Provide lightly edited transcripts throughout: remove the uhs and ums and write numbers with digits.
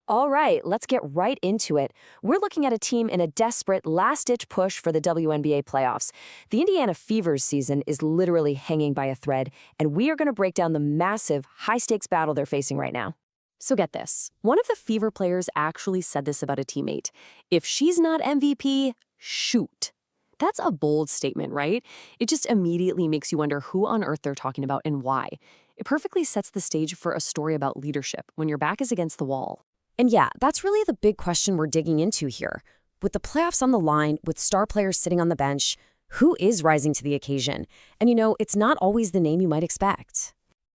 All right, let's get right into it. We're looking at a team in a desperate last-ditch push for the WNBA playoffs. The Indiana Fever's season is literally hanging by a thread, and we are going to break down the massive, high-stakes battle they're facing right now. So get this. One of the Fever players actually said this about a teammate. If she's not MVP, shoot. That's a bold statement, right? It just immediately makes you wonder who on earth they're talking about and why. It perfectly sets the stage for a story about leadership when your back is against the wall. And yeah, that's really the big question we're digging into here. With the playoffs on the line, with star players sitting on the bench, who is rising to the occasion? And it's not always the name you might expect.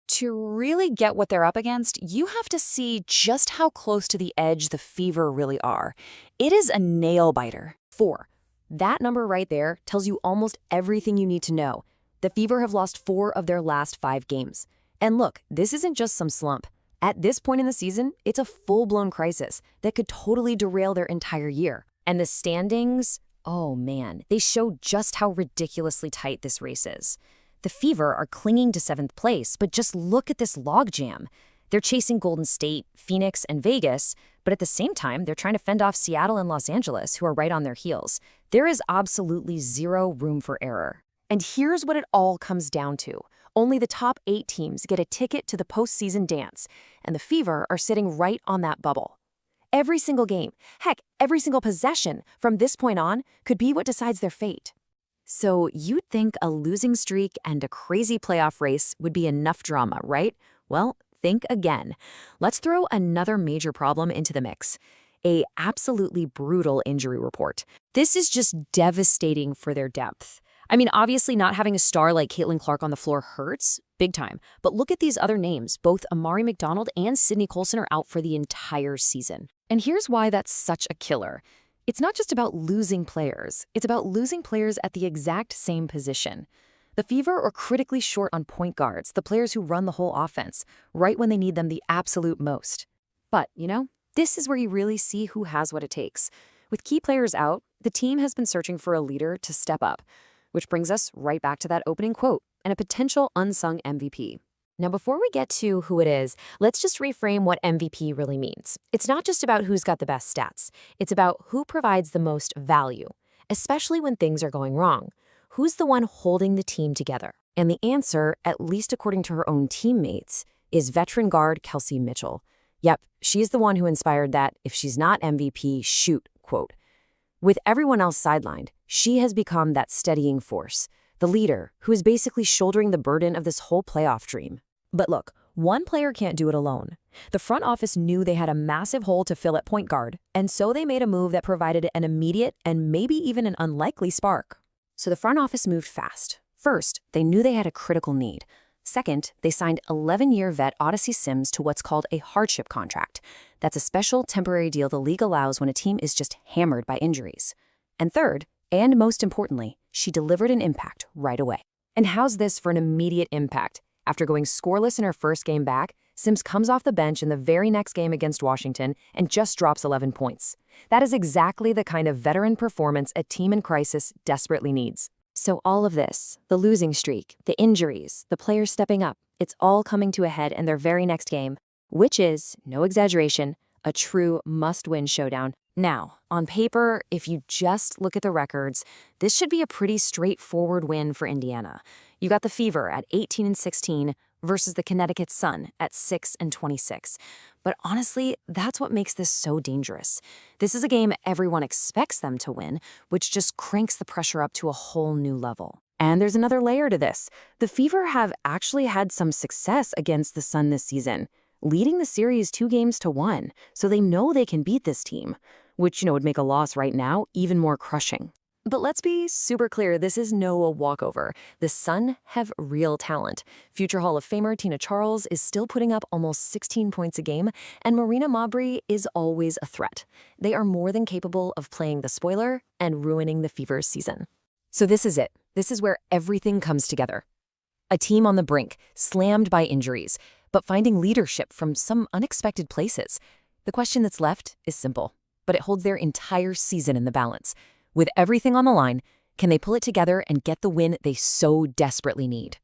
To really get what they're up against, you have to see just how close to the edge the Fever really are. It is a nail-biter. 4. That number right there tells you almost everything you need to know. The Fever have lost 4 of their last 5 games. And look, this isn't just some slump. At this point in the season, it's a full-blown crisis that could totally derail their entire year. And the standings, oh man, they show just how ridiculously tight this race is. The Fever are clinging to 7th place, but just look at this logjam. They're chasing Golden State, Phoenix, and Vegas, but at the same time, they're trying to fend off Seattle and Los Angeles, who are right on their heels. There is absolutely zero room for error. And here's what it all comes down to. Only the top 8 teams get a ticket to the postseason dance, and the Fever are sitting right on that bubble. Every single game, heck, every single possession from this point on could be what decides their fate. So you'd think a losing streak and a crazy playoff race would be enough drama, right? Well, think again. Let's throw another major problem into the mix. A absolutely brutal injury report. This is just devastating for their depth. I mean, obviously not having a star like Caitlin Clark on the floor hurts, big time. But look at these other names. Both Amari McDonald and Sydney Colson are out for the entire season. And here's why that's such a killer. It's not just about losing players. It's about losing players at the exact same position. The Fever are critically short on point guards, the players who run the whole offense, right when they need them the absolute most. But, this is where you really see who has what it takes. With key players out, the team has been searching for a leader to step up. Which brings us right back to that opening quote and a potential unsung MVP. Now, before we get to who it is, let's just reframe what MVP really means. It's not just about who's got the best stats. It's about who provides the most value, especially when things are going wrong. Who's the one holding the team together? And the answer, at least according to her own teammates, is veteran guard Kelsey Mitchell. Yep, she's the one who inspired that "if she's not MVP, shoot" quote. With everyone else sidelined, she has become that steadying force, the leader who is basically shouldering the burden of this whole playoff dream. But look, one player can't do it alone. The front office knew they had a massive hole to fill at point guard, and so they made a move that provided an immediate and maybe even an unlikely spark. So the front office moved fast. First, they knew they had a critical need. Second, they signed 11-year vet Odyssey Sims to what's called a hardship contract. That's a special temporary deal the league allows when a team is just hammered by injuries. And third, and most importantly, she delivered an impact right away. And how's this for an immediate impact? After going scoreless in her first game back, Sims comes off the bench in the very next game against Washington and just drops 11 points. That is exactly the kind of veteran performance a team in crisis desperately needs. So all of this, the losing streak, the injuries, the players stepping up, it's all coming to a head in their very next game, which is, no exaggeration, a true must-win showdown. Now, on paper, if you just look at the records, this should be a pretty straightforward win for Indiana. You got the Fever at 18-16 versus the Connecticut Sun at 6-26. But honestly, that's what makes this so dangerous. This is a game everyone expects them to win, which just cranks the pressure up to a whole new level. And there's another layer to this. The Fever have actually had some success against the Sun this season, leading the series 2-1, so they know they can beat this team, which, would make a loss right now even more crushing. But let's be super clear, this is no walkover. The Sun have real talent. Future Hall of Famer Tina Charles is still putting up almost 16 points a game, and Marina Mabrey is always a threat. They are more than capable of playing the spoiler and ruining the Fever's season. So this is it. This is where everything comes together. A team on the brink, slammed by injuries, but finding leadership from some unexpected places. The question that's left is simple, but it holds their entire season in the balance. With everything on the line, can they pull it together and get the win they so desperately need?